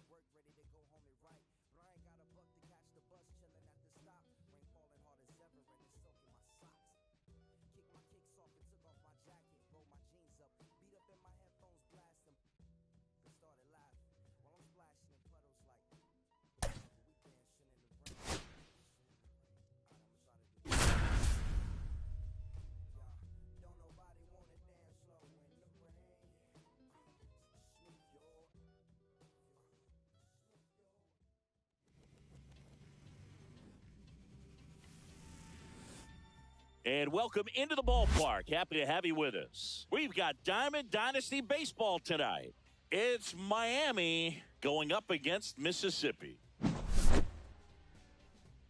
Work ready to go home and right, but I ain't got a buck to catch the bus, chilling at the stop. Rain falling hard as ever, and it's soaking my socks. Kick my kicks off and took off my jacket, rolled my jeans up, beat up in my headphones, blast them. They started laughing while I'm splashing in puddles like we dancing in the rain. Alright, I'ma try to do this. Yeah, don't nobody wanna dance slow in the rain. Smooth your. And welcome into the ballpark. Happy to have you with us. We've got Diamond Dynasty Baseball tonight. It's Miami going up against Mississippi.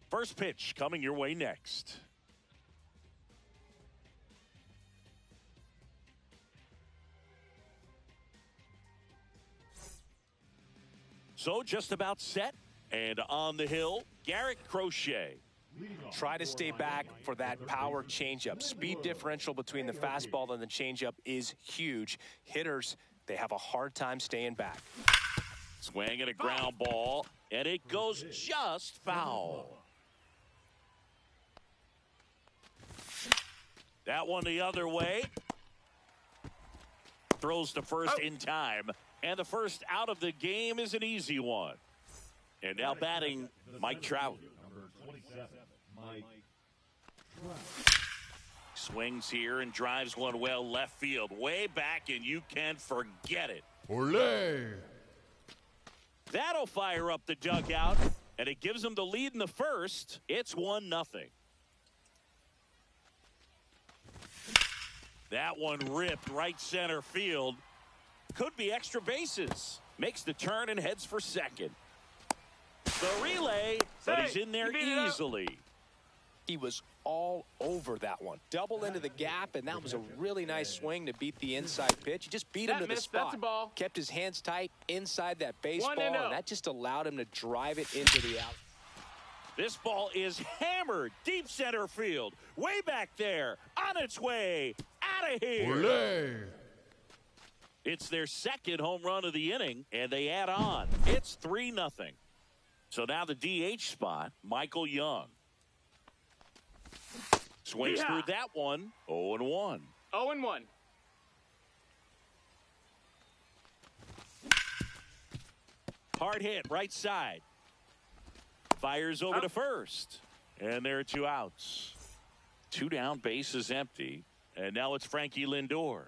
First pitch coming your way next. So just about set and on the hill, Garrett Crochet. Try to stay back for that power changeup. Speed differential between the fastball and the changeup is huge. Hitters, they have a hard time staying back. Swing and a ground ball, and it goes just foul. That one the other way. Throws to first in time, and the first out of the game is an easy one. And now batting, Mike Trout. Number 27, Mike Trout. Swings here and drives one well left field. Way back, and you can forget it. Olé! That'll fire up the dugout, and it gives them the lead in the first. It's 1-0. That one ripped right center field. Could be extra bases. Makes the turn and heads for second. The relay, but he's in there easily. He was all over that one. Double into the gap, and that was a really nice swing to beat the inside pitch. He just beat him to the spot. That's a ball. Kept his hands tight inside that baseball, 1-0. and that just allowed him to drive it into the out. This ball is hammered deep center field. Way back there. On its way. Out of here. Olé! It's their second home run of the inning, and they add on. It's 3-0. So now the DH spot, Michael Young. Swings through that one, 0-1. 0-1. Hard hit, right side. Fires over to first. And there are 2 outs. 2 down, base is empty. And now it's Frankie Lindor.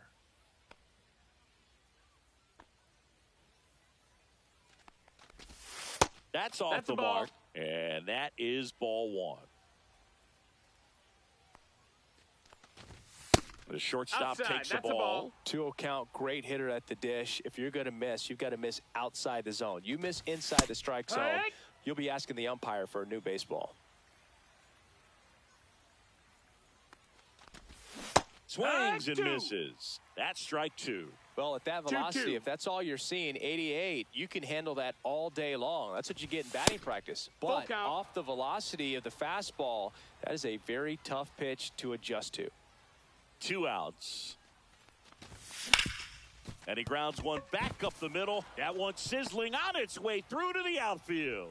That's off the mark. And that is ball 1. The shortstop takes the ball. 2-0 count, great hitter at the dish. If you're going to miss, you've got to miss outside the zone. You miss inside the strike zone, you'll be asking the umpire for a new baseball. Swings and misses. That's strike 2. Well, at that velocity, if that's all you're seeing, 88, you can handle that all day long. That's what you get in batting practice. But off the velocity of the fastball, that is a very tough pitch to adjust to. 2 outs. And he grounds one back up the middle. That one sizzling on its way through to the outfield.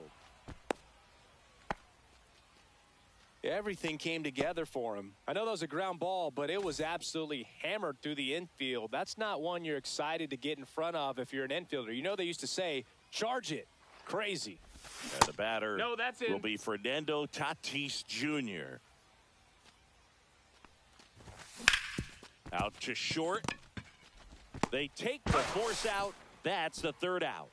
Everything came together for him. I know that was a ground ball, but it was absolutely hammered through the infield. That's not one you're excited to get in front of if you're an infielder. You know they used to say, charge it. Crazy. And the batter will be Fernando Tatis Jr. Out to short. They take the force out. That's the 3rd out.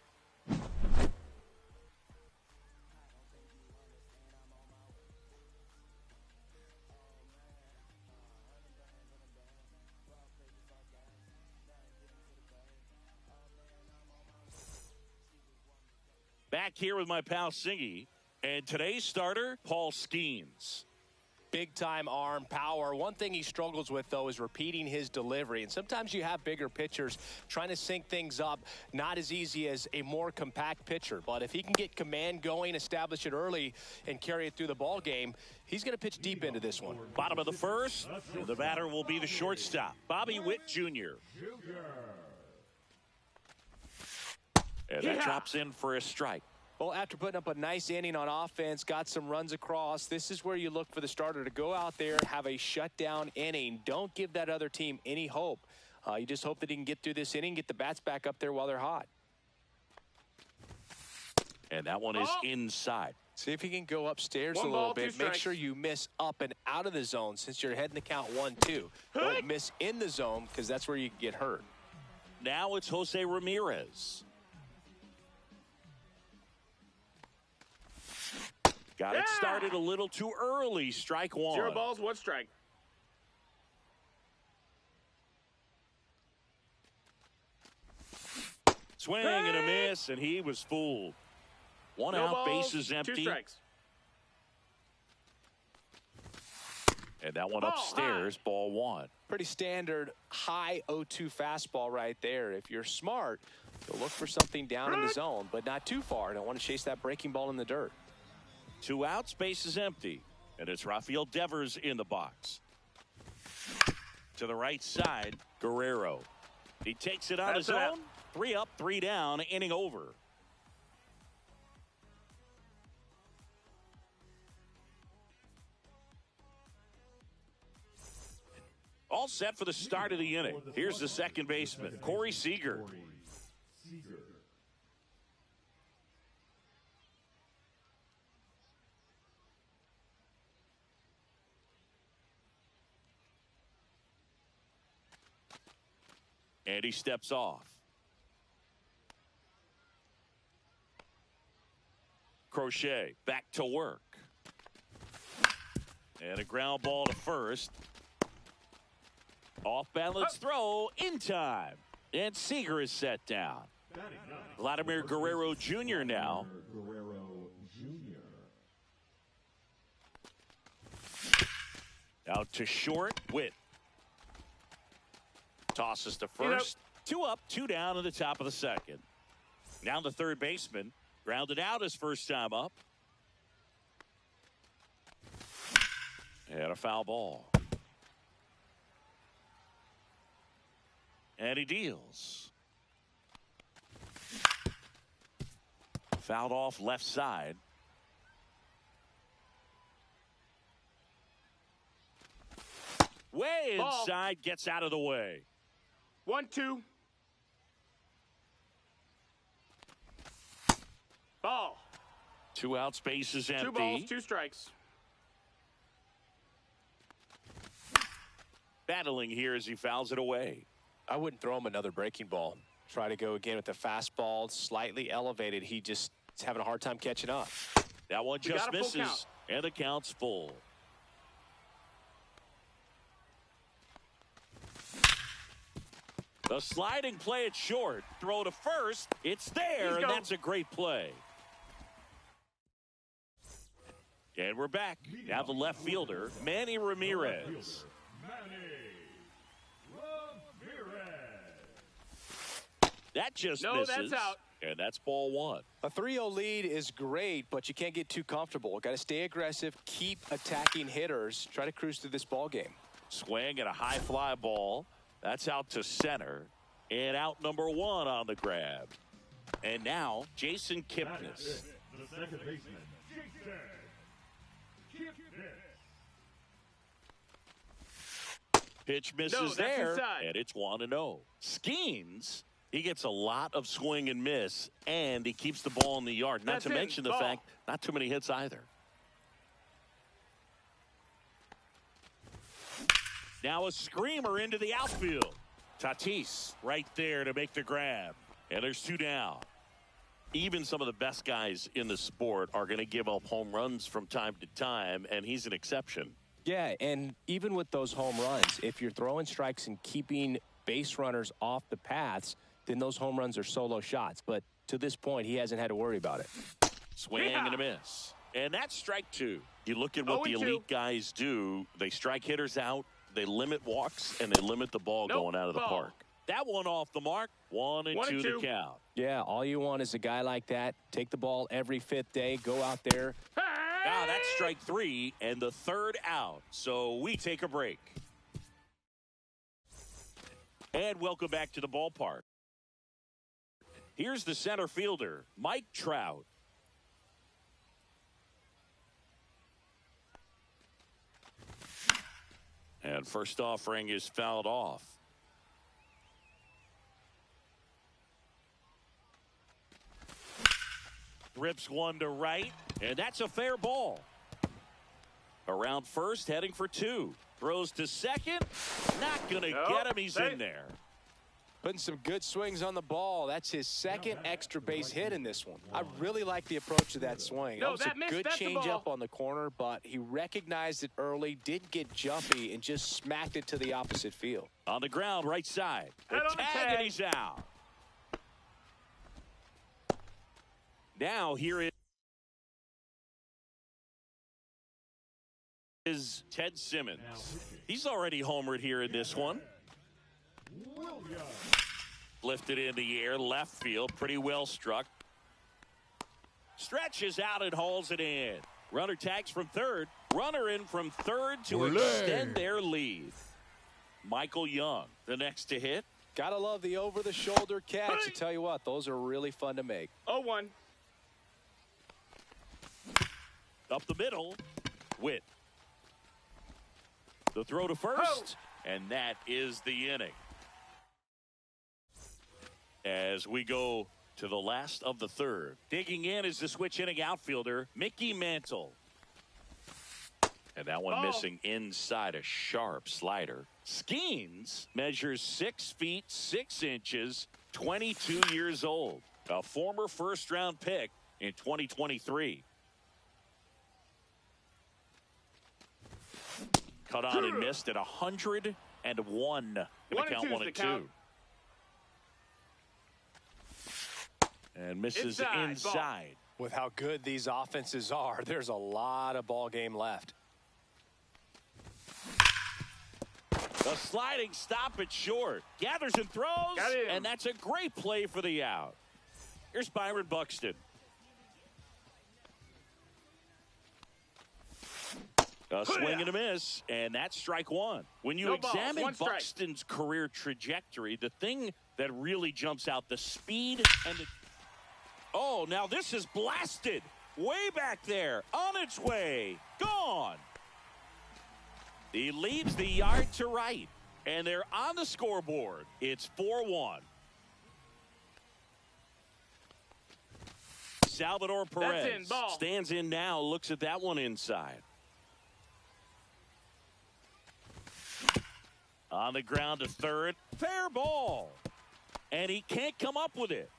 Back here with my pal Singy, and today's starter, Paul Skeens. Big-time arm, power. One thing he struggles with, though, is repeating his delivery. And sometimes you have bigger pitchers trying to sync things up. Not as easy as a more compact pitcher. But if he can get command going, establish it early, and carry it through the ball game, he's going to pitch deep into this one. Bottom of the first, the batter will be the shortstop, Bobby Witt Jr. And that drops in for a strike. Well, after putting up a nice inning on offense, got some runs across, this is where you look for the starter to go out there, have a shutdown inning. Don't give that other team any hope. You just hope that he can get through this inning, get the bats back up there while they're hot. And that one is inside. See if he can go upstairs a little bit. Make sure you miss up and out of the zone since you're heading the count 1-2. Don't miss in the zone because that's where you can get hurt. Now it's Jose Ramirez. Got it started a little too early. Strike one. 0 balls, 1 strike. Swing and a miss, and he was fooled. One out, bases empty. 2 strikes. And that one upstairs, ball 1. Pretty standard high 0-2 fastball right there. If you're smart, you'll look for something down in the zone, but not too far. Don't want to chase that breaking ball in the dirt. 2 outs, bases empty. And it's Rafael Devers in the box. To the right side, Guerrero. He takes it on his own. 3 up, 3 down, inning over. All set for the start of the inning. Here's the second baseman, Corey Seager. And he steps off. Crochet back to work. And a ground ball to first. Off balance throw in time. And Seager is set down. Vladimir Guerrero Jr. now. Out to short. Witt. Tosses to first. 2 up, 2 down in the top of the second. Now the third baseman. Grounded out his first time up. And a foul ball. And he deals. Fouled off left side. Way inside, gets out of the way. 1-2. Ball. 2 outs, bases empty. 2 balls, 2 strikes. Battling here as he fouls it away. I wouldn't throw him another breaking ball. Try to go again with the fastball, slightly elevated. He just is having a hard time catching up. That one just misses, and the count's full. The sliding play at short. Throw to first. It's there, and that's a great play. And we're back. Now the left fielder, Manny Ramirez. That just misses. That's out. And that's ball 1. A 3-0 lead is great, but you can't get too comfortable. Got to stay aggressive, keep attacking hitters, try to cruise through this ball game. Swing and a high fly ball. That's out to center. And out number 1 on the grab. And now Jason Kipnis. The second baseman, Jason Kipnis. Pitch misses there, and it's 1-0. Skeens, he gets a lot of swing and miss, and he keeps the ball in the yard. Not to mention the fact, not too many hits either. Now a screamer into the outfield. Tatis right there to make the grab. And there's 2 down. Even some of the best guys in the sport are going to give up home runs from time to time, and he's an exception. Yeah, and even with those home runs, if you're throwing strikes and keeping base runners off the paths, then those home runs are solo shots. But to this point, he hasn't had to worry about it. Swing and a miss. And that's strike 2. You look at what the elite guys do. They strike hitters out, they limit walks, and they limit the ball going out of the park. That one off the mark. 1-2 to count. Yeah, all you want is a guy like that. Take the ball every 5th day. Go out there. Now that's strike 3 and the 3rd out. So we take a break. And welcome back to the ballpark. Here's the center fielder, Mike Trout. And first offering is fouled off. Rips one to right, and that's a fair ball. Around first, heading for two. Throws to second. Not going to get him. He's in there. Putting some good swings on the ball. That's his second extra base hit in this one. I really like the approach of that swing. That was a good changeup on the corner, but he recognized it early, didn't get jumpy, and just smacked it to the opposite field. On the ground, right side. The tag, and he's out. Now here is Ted Simmons. He's already homered here in this one. Lifted in the air, left field, pretty well struck. Stretches out and hauls it in. Runner tags from third. Runner in from third to extend their lead. Michael Young, the next to hit. Gotta love the over-the-shoulder catch. I tell you what, those are really fun to make. 0-1. Up the middle, Witt. The throw to first, and that is the inning. As we go to the last of the third. Digging in is the switch inning outfielder, Mickey Mantle. And that one missing inside, a sharp slider. Skeens measures 6 feet 6 inches, 22 years old. A former first-round pick in 2023. Cut on and missed at 101. Gonna count 1-2. And misses inside. With how good these offenses are, there's a lot of ball game left. The sliding stop at short. Gathers and throws, and that's a great play for the out. Here's Byron Buxton. A swing and a miss, and that's strike one. When you examine Buxton's career trajectory, the thing that really jumps out, the speed and the... Oh, now this is blasted. Way back there. On its way. Gone. He leaves the yard to right, and they're on the scoreboard. It's 4-1. Salvador Perez stands in now, looks at that one inside. On the ground to third. Fair ball. And he can't come up with it.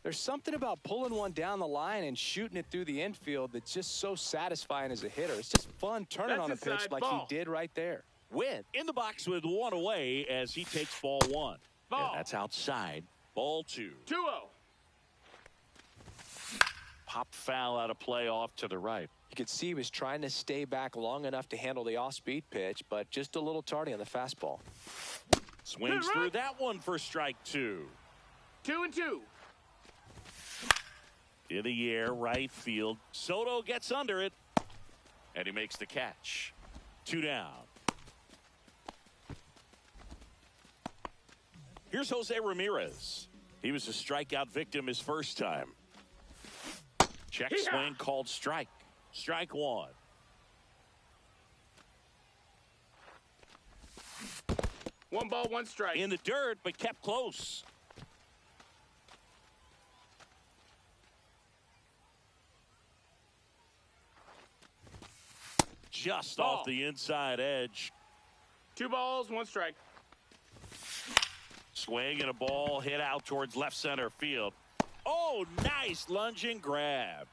There's something about pulling one down the line and shooting it through the infield that's just so satisfying as a hitter. It's just fun turning on a pitch like he did right there. Witt in the box with one away as he takes ball one. And that's outside. Ball 2. 2-0. Pop foul out of play off to the right. You could see he was trying to stay back long enough to handle the off-speed pitch, but just a little tardy on the fastball. Swings through that one for strike 2. 2-2. In the air, right field. Soto gets under it, and he makes the catch. 2 down. Here's Jose Ramirez. He was a strikeout victim his first time. Check swing called strike. Strike 1. One ball, one strike. In the dirt, but kept close. Just off the inside edge. 2 balls, 1 strike. Swing and a ball hit out towards left center field. Oh, nice lunging grab.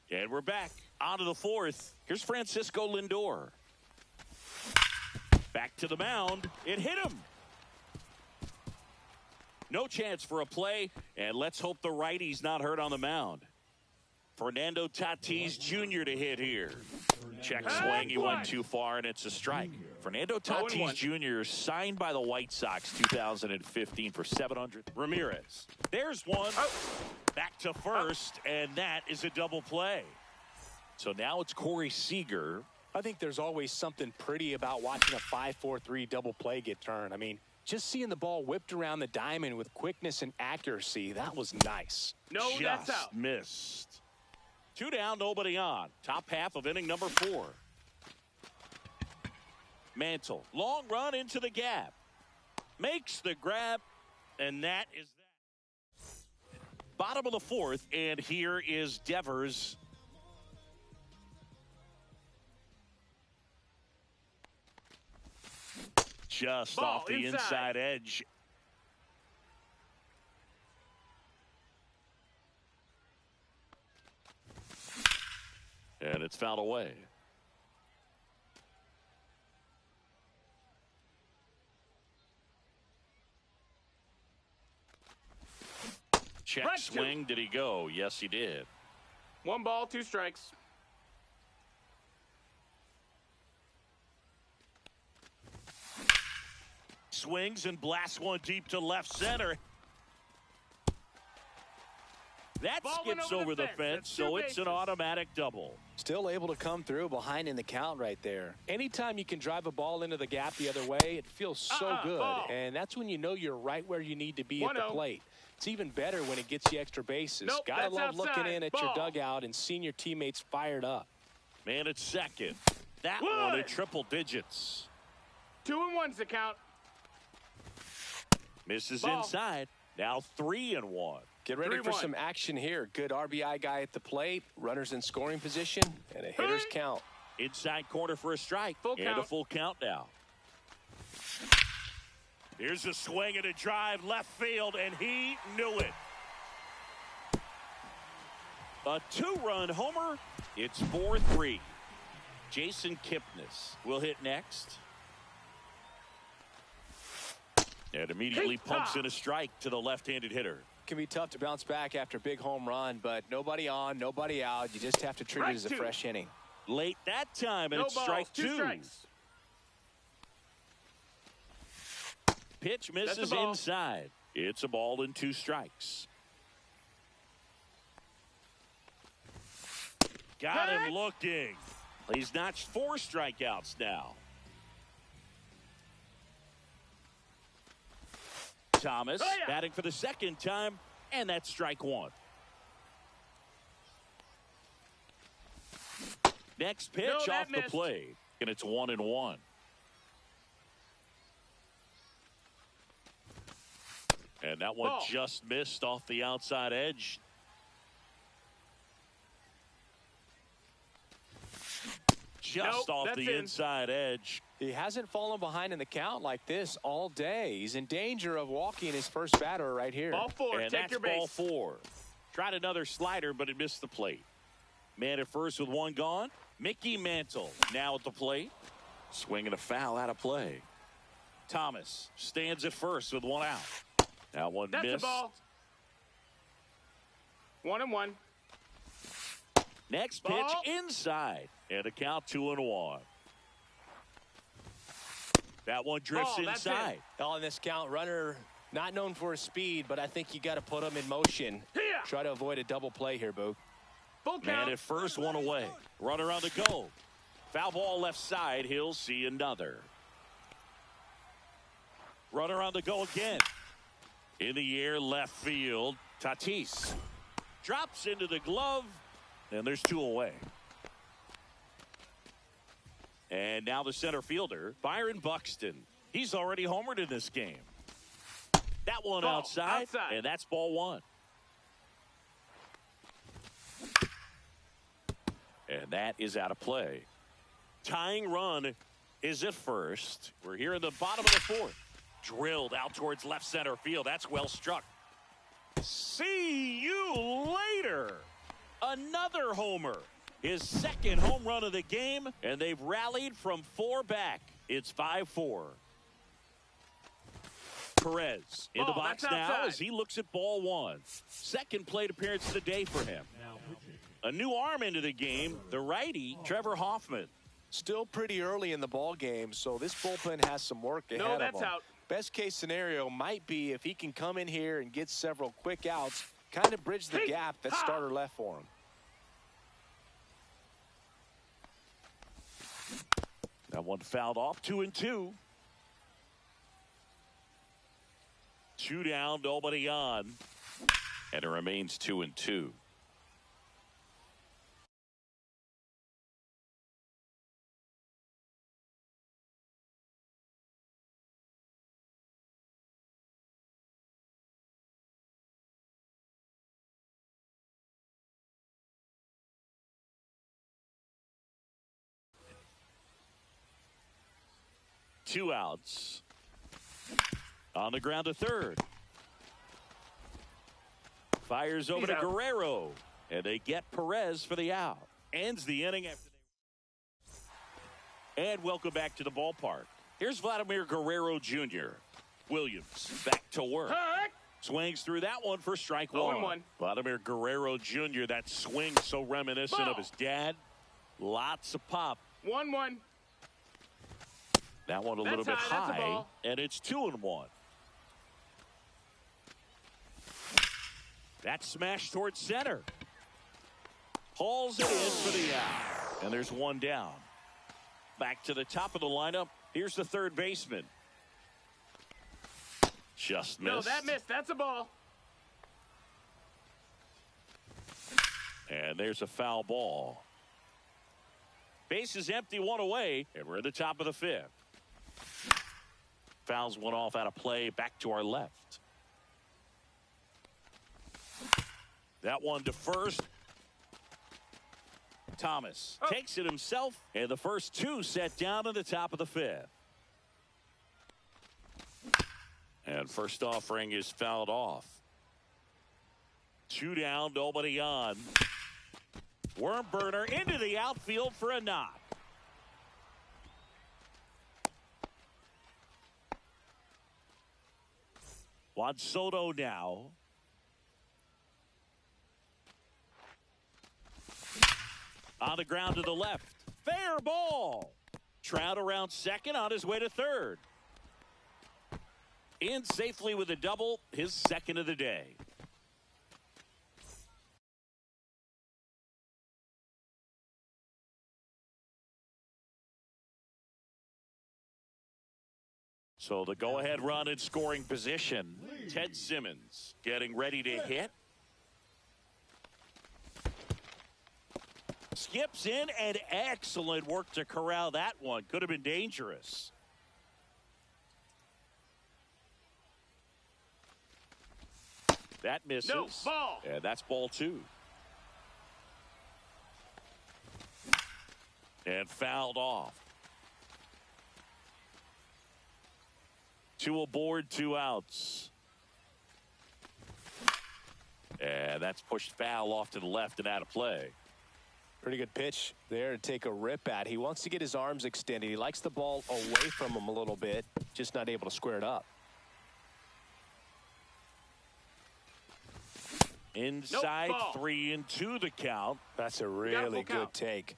And we're back onto the 4th. Here's Francisco Lindor. Back to the mound. It hit him. No chance for a play, and let's hope the righty's not hurt on the mound. Fernando Tatis Jr. to hit here. Check swing. He went too far, and it's a strike. Fernando Tatis Jr. signed by the White Sox 2015 for $700. Ramirez. There's one. Back to first, and that is a double play. So now it's Corey Seager. I think there's always something pretty about watching a 5-4-3 double play get turned. I mean, just seeing the ball whipped around the diamond with quickness and accuracy, that was nice. No, that's Just out. missed. 2 down, nobody on. Top half of inning number 4. Mantle, long run into the gap. Makes the grab, and that is that. Bottom of the 4th, and here is Devers. Just Ball off the inside edge. And it's fouled away. Check Strike swing. Did he go? Yes, he did. 1 ball, 2 strikes. Swings and blasts one deep to left center. That Ball went skips over the fence, That's so 2 it's an bases. automatic double. Still able to come through behind in the count right there. Anytime you can drive a ball into the gap the other way, it feels so good. Ball. And that's when you know you're right where you need to be at the 1-0. plate. It's even better when it gets you extra bases. Nope, Gotta that's love looking outside. in at your Ball. dugout and seeing your teammates fired up. Man at second. That One. one at triple digits. 2-1's the count. Misses Ball. inside. Now 3-1. Get ready for 3-1. some action here. Good RBI guy at the plate, runners in scoring position, and a hitter's Hey. count. Inside corner for a strike. Full and count. a full count now. Here's a swing and a drive left field, and he knew it. A 2-run homer. It's 4-3. Jason Kipnis will hit next. And immediately pumps in a strike to the left-handed hitter. Can be tough to bounce back after a big home run, but nobody on, nobody out. You just have to treat it as a Strike 2. fresh inning. Late that time, and No it's balls, strike 2 2. strikes. Pitch That's misses a ball. inside. It's a ball and 2 strikes. Got him Hey! looking. He's notched 4 strikeouts now. Thomas Oh, yeah. batting for the second time, and that's strike 1. Next pitch No, that off the missed. plate, and it's 1-1. And that one Ball. just missed off the outside edge. Just Nope, off that's the in. inside edge. He hasn't fallen behind in the count like this all day. He's in danger of walking his first batter right here. Ball 4, And take that's your ball base. 4. Tried another slider, but it missed the plate. Man at first with 1 gone. Mickey Mantle now at the plate. Swinging a foul out of play. Thomas stands at first with 1 out. That one That's missed. a ball. 1-1. Next Ball. pitch inside. And a count 2-1. That one drifts Ball, that's inside. All in this count, runner not known for his speed, but I think you got to put him in motion. Here. Try to avoid a double play here, Boog. Full Man count. at first, 1 away. Runner on the go. Foul ball left side. He'll see another. Runner on the go again. In the air, left field. Tatis drops into the glove, and there's 2 away. And now the center fielder, Byron Buxton. He's already homered in this game. That one Ball, outside, and that's ball 1. And that is out of play. Tying run is at first. We're here in the bottom of the 4th. Drilled out towards left center field. That's well struck. See you later. Another homer. His second home run of the game, and they've rallied from 4 back. It's 5-4. Perez in the Ball, box that's now outside. as he looks at ball 1. Second plate appearance of the day for him. Now pitching. A new arm into the game, the righty, Trevor Hoffman. Still pretty early in the ball game, so this bullpen has some work ahead No, of that's him. out. Best case scenario might be if he can come in here and get several quick outs, kind of bridge the Hey, gap that ha. starter left for him. That one fouled off. 2-2. 2 down, nobody on. And it remains 2-2. Two outs. On the ground to third. Fires over to Guerrero. And they get Perez for the out. Ends the inning after they... And welcome back to the ballpark. Here's Vladimir Guerrero Jr. Williams back to work. Swings through that one for strike one. 0-1. Vladimir Guerrero Jr. That swing so reminiscent of his dad. Lots of pop. 1-1. That one a little bit high, and it's 2-1. That smash towards center. Hauls it in for the out, and there's one down. Back to the top of the lineup. Here's the third baseman. Just missed. No, that missed. That's a ball. And there's a foul ball. Base is empty, one away, and we're at the top of the fifth. Fouls one off out of play, back to our left. That one to first. Thomas takes it himself, and the first two set down at the top of the fifth. And first offering is fouled off. 2 down, nobody on. Worm burner into the outfield for a knock. Juan Soto now. On the ground to the left. Fair ball. Trout around second, on his way to third. In safely with a double, his second of the day. So the go-ahead run in scoring position. Ted Simmons getting ready to hit. Skips in, and excellent work to corral that one. Could have been dangerous. That misses. No, ball. And that's ball two. And fouled off. 2 aboard, 2 outs. And that's pushed foul off to the left and out of play. Pretty good pitch there to take a rip at. He wants to get his arms extended. He likes the ball away from him a little bit, just not able to square it up. Inside, 3-2 the count. That's a really good take.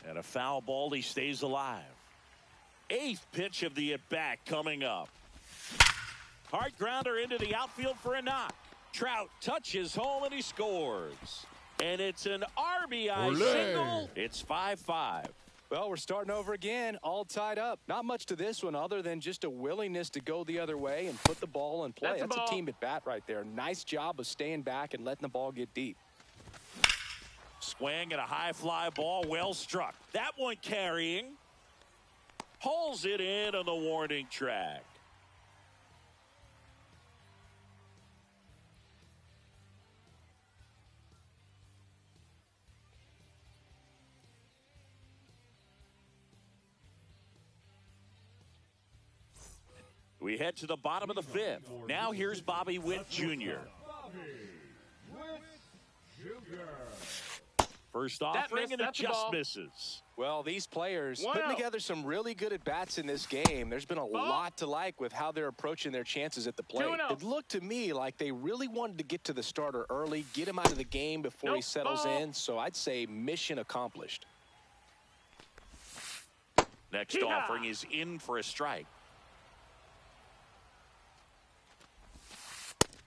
And a foul ball, he stays alive. 8th pitch of the at-bat coming up. Hard grounder into the outfield for a knock. Trout touches home and he scores. And it's an RBI single. It's 5-5. Well, we're starting over again, all tied up. Not much to this one other than just a willingness to go the other way and put the ball in play. That's a team at bat right there. Nice job of staying back and letting the ball get deep. Swing and a high fly ball, well struck. That one carrying. Hauls it in on the warning track. We head to the bottom of the fifth. Now here's Bobby Witt Jr. First offering, and it just misses. Well, these players putting together some really good at-bats in this game. There's been a lot to like with how they're approaching their chances at the plate. It looked to me like they really wanted to get to the starter early, get him out of the game before he settles in. So I'd say mission accomplished. Next offering is in for a strike.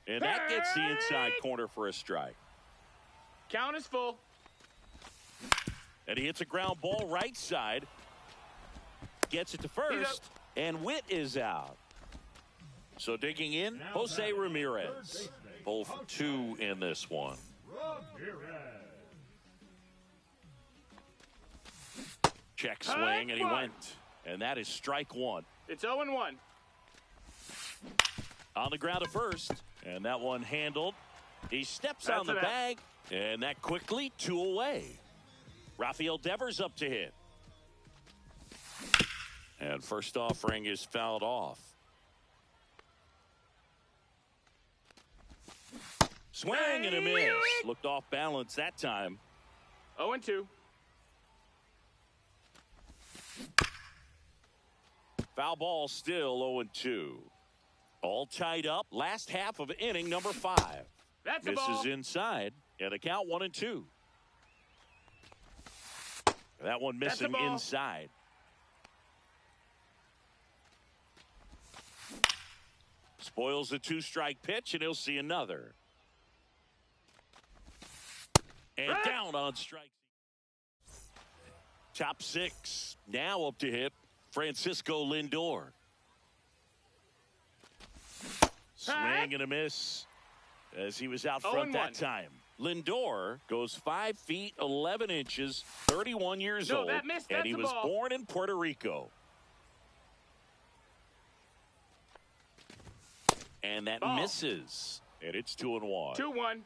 And that gets the inside corner for a strike. Count is full. And he hits a ground ball right side. Gets it to first. And Witt is out. So digging in, Jose Ramirez. 0 for 2 in this one. Check swing, and he went. And that is strike one. It's 0-1. On the ground at first. And that one handled. He steps on the bag. And that quickly 2 away. Rafael Devers up to hit. And first offering is fouled off. Swing and a miss. Looked off balance that time. 0-2. Foul ball still 0-2. All tied up. Last half of inning number 5. That's a Misses ball. inside. And the count 1-2. That one missing inside. Spoils the 2-strike pitch, and he'll see another. And down on strike. Top 6. Now up to hit Francisco Lindor. Swing and a miss as he was out front that time. Lindor goes 5 feet 11 inches, 31 years old, and he was born in Puerto Rico. And that misses, and it's 2-1. 2-1.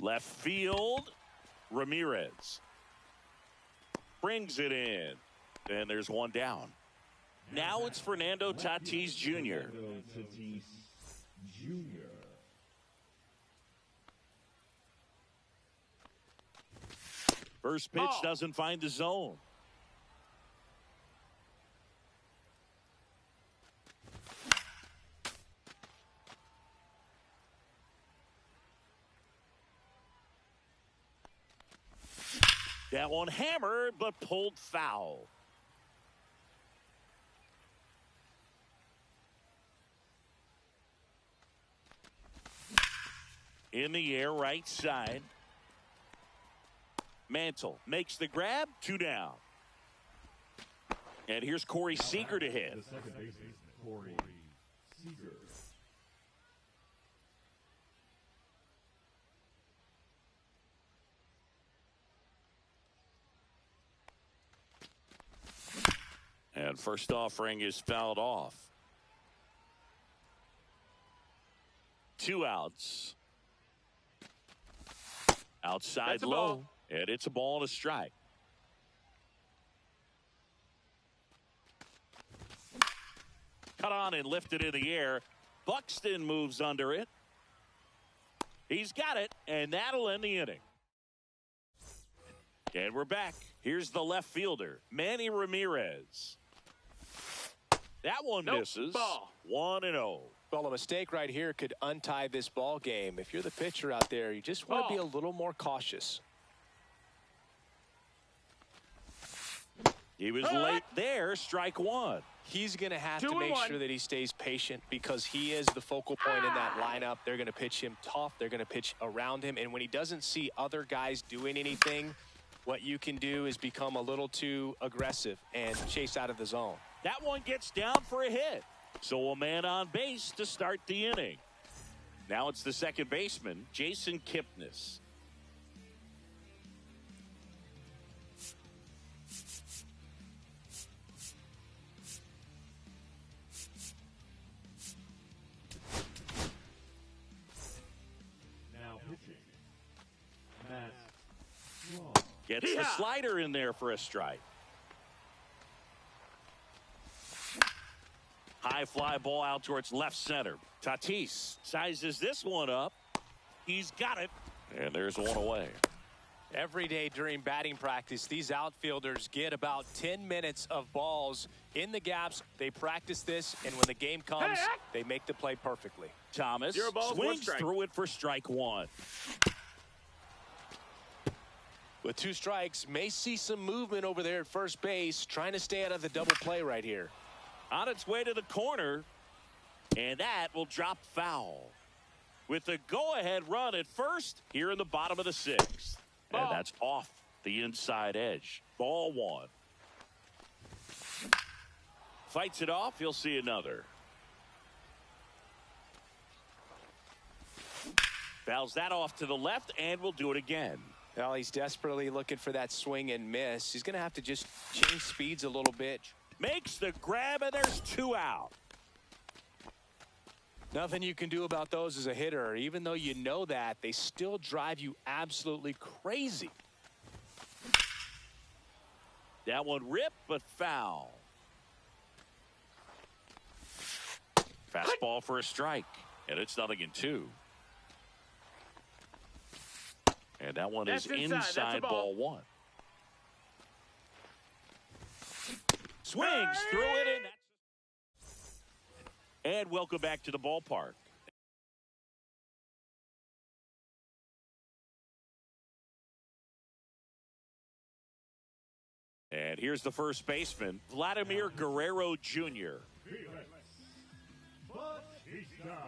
Left field, Ramirez brings it in, and there's one down. Now it's Fernando Tatis Jr. First pitch doesn't find the zone. That one hammered, but pulled foul. In the air, right side. Mantle makes the grab, 2 down. And here's Corey Seager to hit. The second baseman, Corey Seager. And first offering is fouled off. 2 outs. Outside low. And it's a ball and a strike. Cut on and lifted in the air. Buxton moves under it. He's got it, and that'll end the inning. And we're back. Here's the left fielder, Manny Ramirez. That one misses. 1-0. Well, a mistake right here could untie this ball game. If you're the pitcher out there, you just want to be a little more cautious. He was late there, strike 1. He's going to have to make sure that he stays patient because he is the focal point in that lineup. They're going to pitch him tough. They're going to pitch around him. And when he doesn't see other guys doing anything, what you can do is become a little too aggressive and chase out of the zone. That one gets down for a hit. So a man on base to start the inning. Now it's the second baseman, Jason Kipnis. Now pitching, Matt Straw. Gets the slider in there for a strike. High fly ball out towards left center. Tatis sizes this one up. He's got it. And there's one away. Every day during batting practice, these outfielders get about 10 minutes of balls in the gaps. They practice this, and when the game comes, they make the play perfectly. Thomas swings through it for strike 1. With 2 strikes, may see some movement over there at first base, trying to stay out of the double play right here. On its way to the corner, and that will drop foul. with the go-ahead run at first here in the bottom of the sixth. And Ball. that's off the inside edge. Ball one. Fights it off. He'll see another. Fouls that off to the left, and will do it again. Well, he's desperately looking for that swing and miss. He's going to have to just change speeds a little bit. Makes the grab, and there's 2 out. Nothing you can do about those as a hitter. Even though you know that, they still drive you absolutely crazy. That one ripped, but foul. Fastball for a strike, and it's 0-2. And that one is inside ball one. Swings through it, and welcome back to the ballpark. And here's the first baseman, Vladimir Guerrero Jr. Bautista.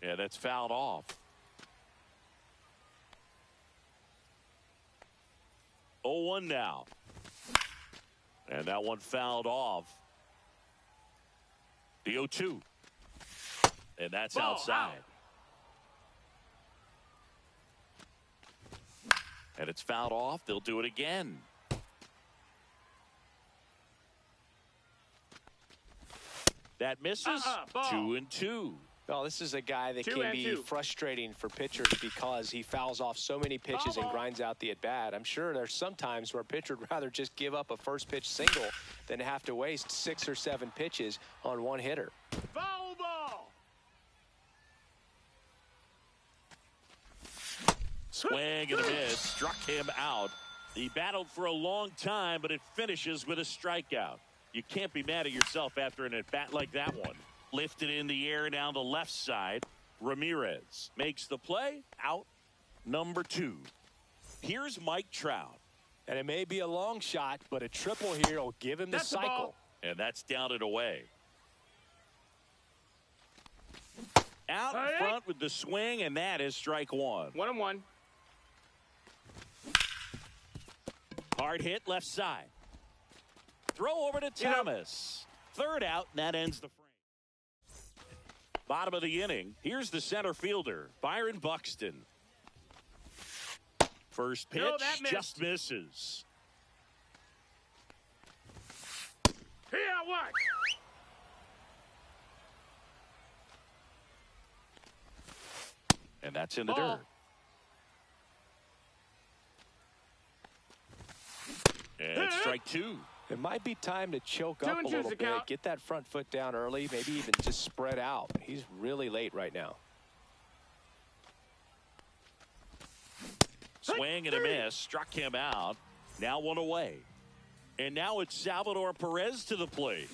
Yeah, that's fouled off. 0-1 now. And that one fouled off. The 0-2. And that's Ball outside. out. And it's fouled off. They'll do it again. That misses. Ball. 2-2. Well, this is a guy that 2 can and be 2. frustrating for pitchers because he fouls off so many pitches and Ball. grinds out the at-bat. I'm sure there's some times where a pitcher would rather just give up a first-pitch single than have to waste 6 or 7 pitches on one hitter. Foul ball. Swing and a miss. Struck him out. He battled for a long time, but it finishes with a strikeout. You can't be mad at yourself after an at-bat like that one. Lifted in the air down the left side. Ramirez makes the play. Out number 2. Here's Mike Trout. And it may be a long shot, but a triple here will give him the That's the cycle. ball. And that's down and away. Out in Hey. front with the swing, and that is strike 1. 1-1. Hard hit left side. Throw over to Thomas. Third out, and that ends the frame. Bottom of the inning. Here's the center fielder, Byron Buxton. First pitch No, that missed. just misses. Here, what? And that's in the Ball. dirt. And strike 2. It might be time to choke 2 up a and 2's little the bit. count. Get that front foot down early, maybe even just spread out. He's really late right now. Swing and a miss. Struck him out. Now one away. And now it's Salvador Perez to the plate.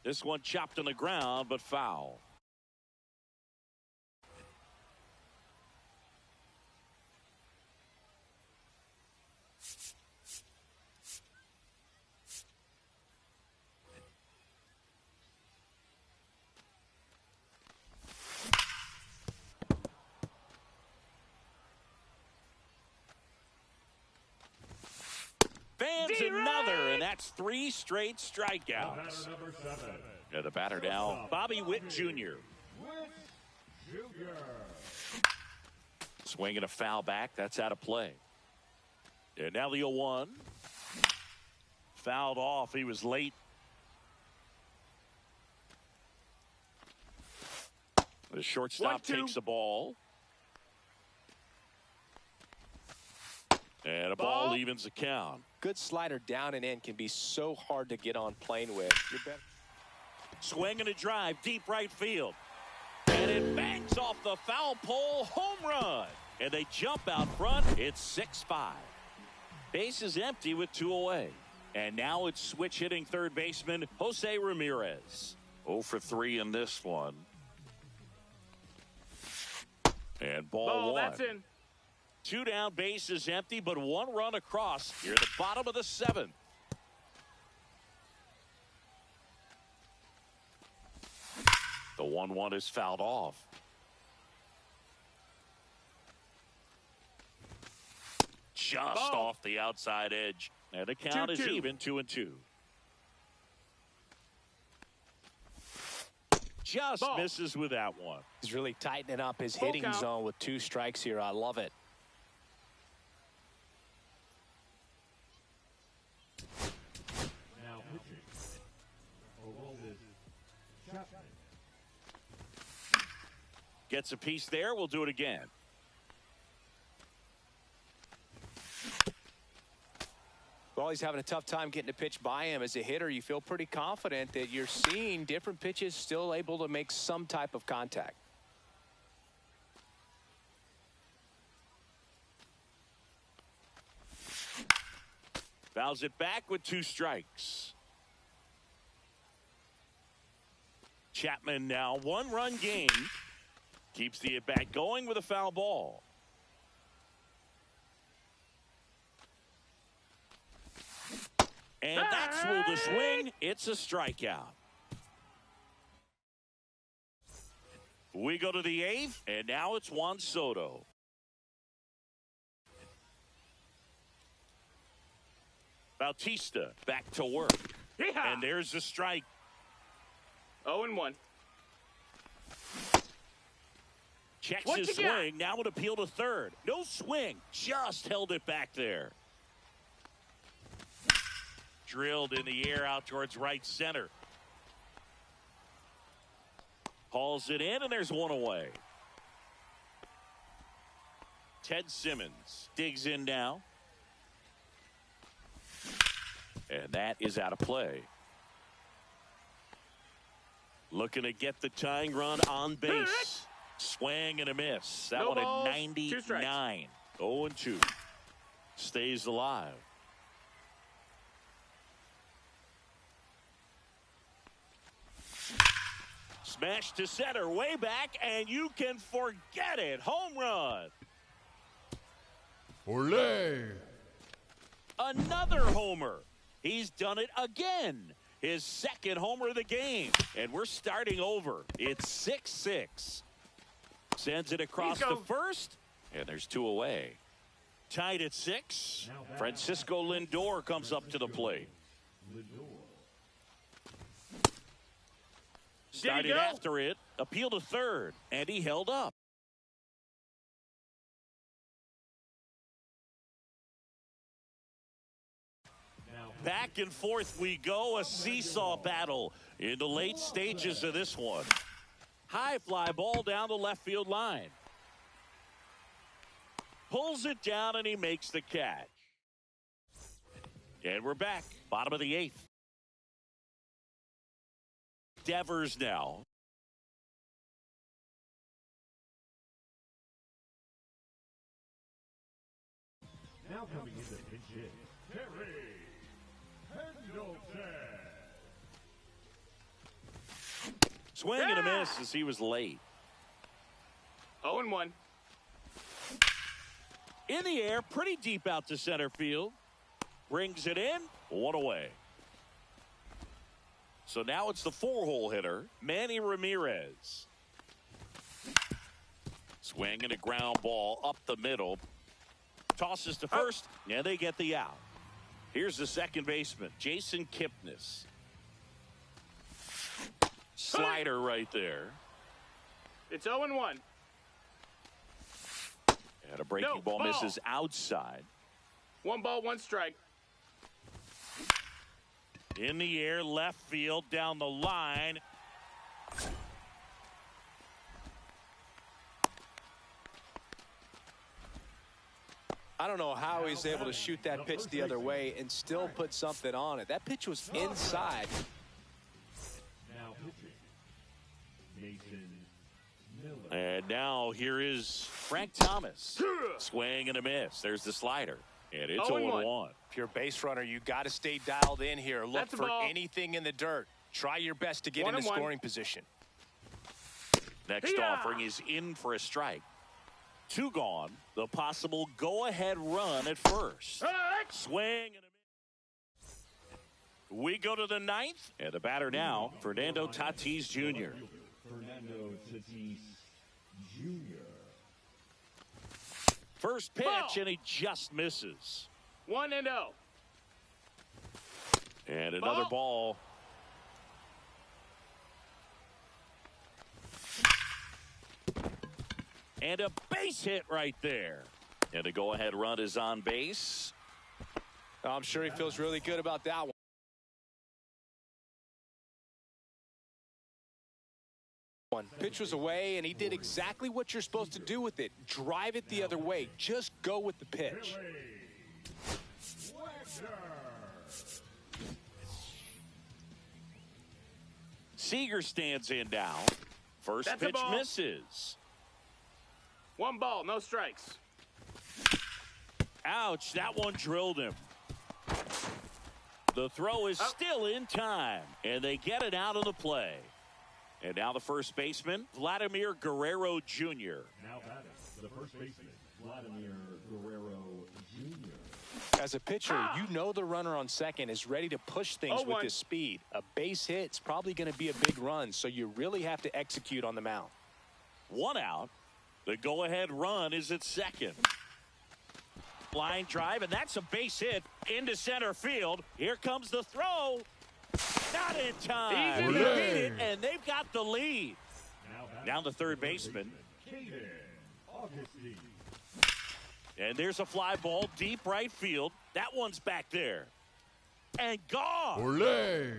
This one chopped on the ground, but foul. Fans another, and that's 3 straight strikeouts. Batter number 7. And the batter now, Bobby Witt Jr. Witt Jr. Swinging a foul back. That's out of play. And now the 0-1. Fouled off. He was late. The shortstop 1-2. takes the ball. And a ball Ball. evens the count. Good slider down and in can be so hard to get on plane with. You're better. Swing and a drive, deep right field. And it bangs off the foul pole, home run. And they jump out front. It's 6-5. Base is empty with 2 away. And now it's switch hitting third baseman Jose Ramirez. 0 for 3 in this one. And ball Ball, 1. that's in. 2 down, bases empty, but 1 run across here at the bottom of the 7th. The 1-1 is fouled off. Just off the outside edge. And the count is even, 2-2. Just misses with that one. He's really tightening up his hitting zone with 2 strikes here. I love it. Now pitching. Aroldis Chapman. Gets a piece there. We'll do it again. Well, he's having a tough time getting a pitch by him. As a hitter, you feel pretty confident that you're seeing different pitches still able to make some type of contact. Fouls it back with 2 strikes. Chapman now 1-run game. Keeps the at-bat going with a foul ball. And that's through the swing. It's a strikeout. We go to the 8th, and now it's Juan Soto. Bautista back to work. Yeah. And there's the strike. 0-1. Checks What his you got? swing. Now an appeal to third. No swing. Just held it back there. Drilled in the air out towards right center. Hauls it in, and there's 1 away. Ted Simmons digs in now. And that is out of play. Looking to get the tying run on base. Swing and a miss. That No one balls, at 2 strikes. 99. 0-2. Stays alive. Smash to center, way back, and you can forget it. Home run. Olé. Another homer. He's done it again. His 2nd homer of the game. And we're starting over. It's 6-6. Sends it across the first, and there's 2 away. Tied at 6. Francisco Lindor comes up to the plate. Started after it, appeal to third, and he held up. Back and forth we go, a seesaw battle in the late stages of this one. High fly ball down the left field line. Pulls it down, and he makes the catch. And we're back, bottom of the 8th. Devers now. Now coming in to pinch hit, Terry Pendleton. Swing and a miss as he was late. 0-1. In the air, pretty deep out to center field. Brings it in, 1 away. So now it's the 4-hole hitter, Manny Ramirez. Swing and a ground ball up the middle. Tosses to first, and they get the out. Here's the second baseman, Jason Kipnis. Slider right there. It's 0-1. And a breaking ball misses outside. 1 ball, 1 strike. In the air, left field, down the line. I don't know how he's able to shoot that pitch the other way and still put something on it. That pitch was inside. Now pitching, Mason Miller. And now here is Frank Thomas. Swing and a miss. There's the slider. And it's 0-1. If you're a base runner, you got to stay dialed in here. Look That's a for ball. anything in the dirt. Try your best to get in the 1-1. scoring position. Next offering is in for a strike. 2 gone. The possible go-ahead run at first. Swing and a miss. We go to the 9th, and the batter now, Fernando Tatis Jr. Fernando Tatis Jr. First pitch, Ball. and he just misses. 1-0. And another ball. And a base hit right there. And a go-ahead run is on base. I'm sure he feels really good about that one. Pitch was away, and he did exactly what you're supposed to do with it. Drive it the other way. Just go with the pitch. Seager stands in now. First That's a pitch ball. misses. 1 ball, no strikes. Ouch, that one drilled him. The throw is still in time, and they get it out of the play. And now the first baseman, Vladimir Guerrero Jr. Now batting, the first baseman, Vladimir Guerrero Jr. As a pitcher, you know the runner on second is ready to push things with 0-1. his speed. A base hit's probably going to be a big run, so you really have to execute on the mound. 1 out. The go-ahead run is at second. Line drive, and that's a base hit into center field. Here comes the throw. Not in time. Easy. He beat it, and they've got the lead. Now Down the third baseman. Caden Augustine. And there's a fly ball deep right field. That one's back there. And gone. Olé!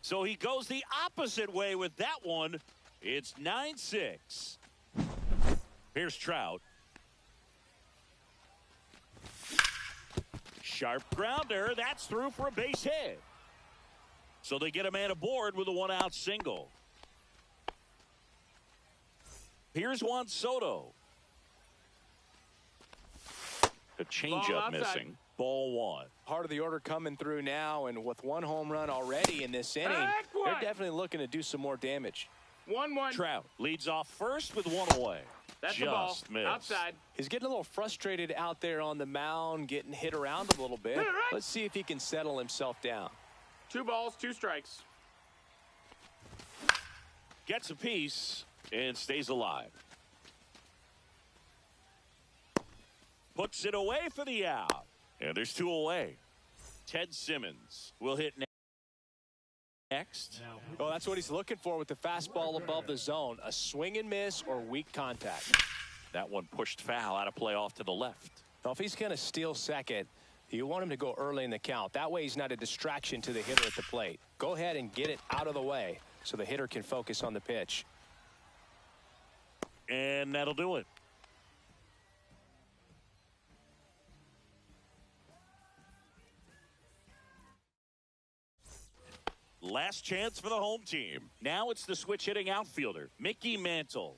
So he goes the opposite way with that one. It's 9-6. Here's Trout. Sharp grounder. That's through for a base hit. So they get a man aboard with a 1-out single. Here's Juan Soto. A changeup Ball outside. missing. Ball 1. Part of the order coming through now, and with 1 home run already in this inning, Back they're one. definitely looking to do some more damage. 1-1. Trout leads off first with 1 away. That's Just the ball. missed. Outside. He's getting a little frustrated out there on the mound, getting hit around a little bit. Let's see if he can settle himself down. 2 balls, 2 strikes. Gets a piece and stays alive. Puts it away for the out. And there's 2 away. Ted Simmons will hit next. Well, that's what he's looking for with the fastball above the zone. A swing and miss or weak contact. That one pushed foul out of play off to the left. Now, if he's going to steal second, you want him to go early in the count. That way he's not a distraction to the hitter at the plate. Go ahead and get it out of the way so the hitter can focus on the pitch. And that'll do it. Last chance for the home team. Now it's the switch hitting outfielder, Mickey Mantle.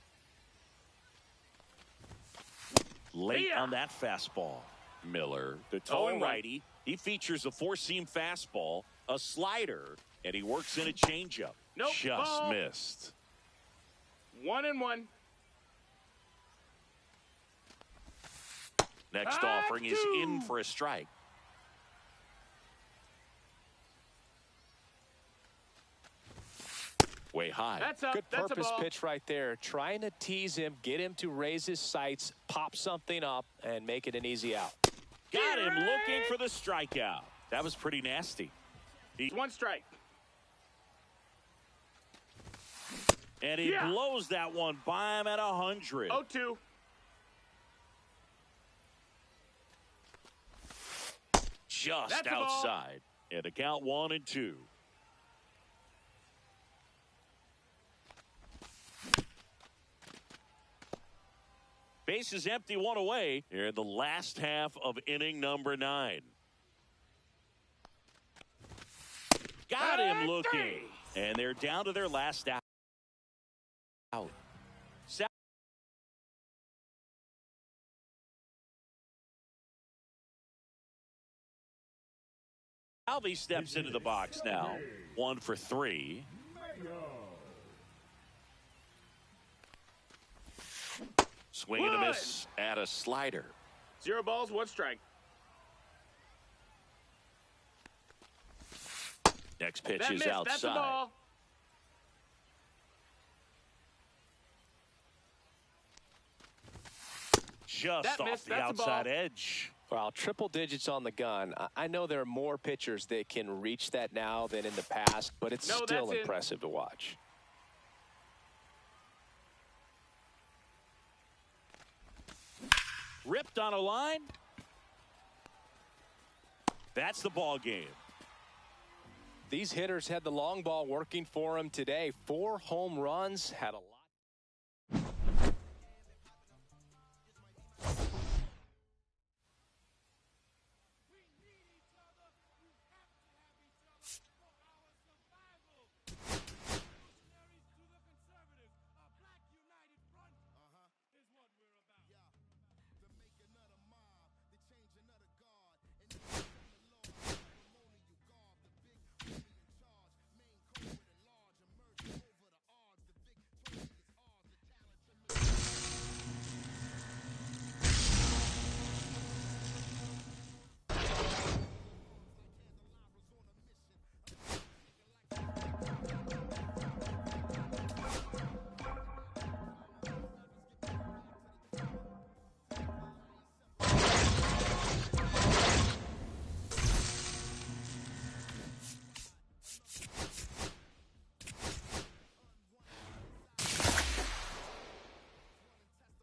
Late Yeah. on that fastball. Miller, the tall 0-1. righty. He features a 4-seam fastball, a slider, and he works in a changeup. Nope. Just Ball. missed. 1-1. Next offering is in for a strike. Way high. That's up. Good That's a purpose ball. pitch right there. Trying to tease him, get him to raise his sights, pop something up, and make it an easy out. Got him looking for the strikeout. That was pretty nasty. 1 strike. And he Yeah. blows that one by him at 100. 0-2. Just That's a ball. outside. And a count 1-2. Base is empty, 1 away here in the last half of inning number 9. Got him looking. And they're down to their last out. Salvi steps into the box now. 1 for 3. Swing and a miss at a slider. 0 balls, 1 strike. Next pitch That is missed. outside. That's a ball. Just That off missed. the That's a outside ball. edge. Wow, triple digits on the gun. I know there are more pitchers that can reach that now than in the past, but it's No, still that's in. impressive to watch. Ripped on a line. That's the ball game. These hitters had the long ball working for them today. 4 home runs, had a lot.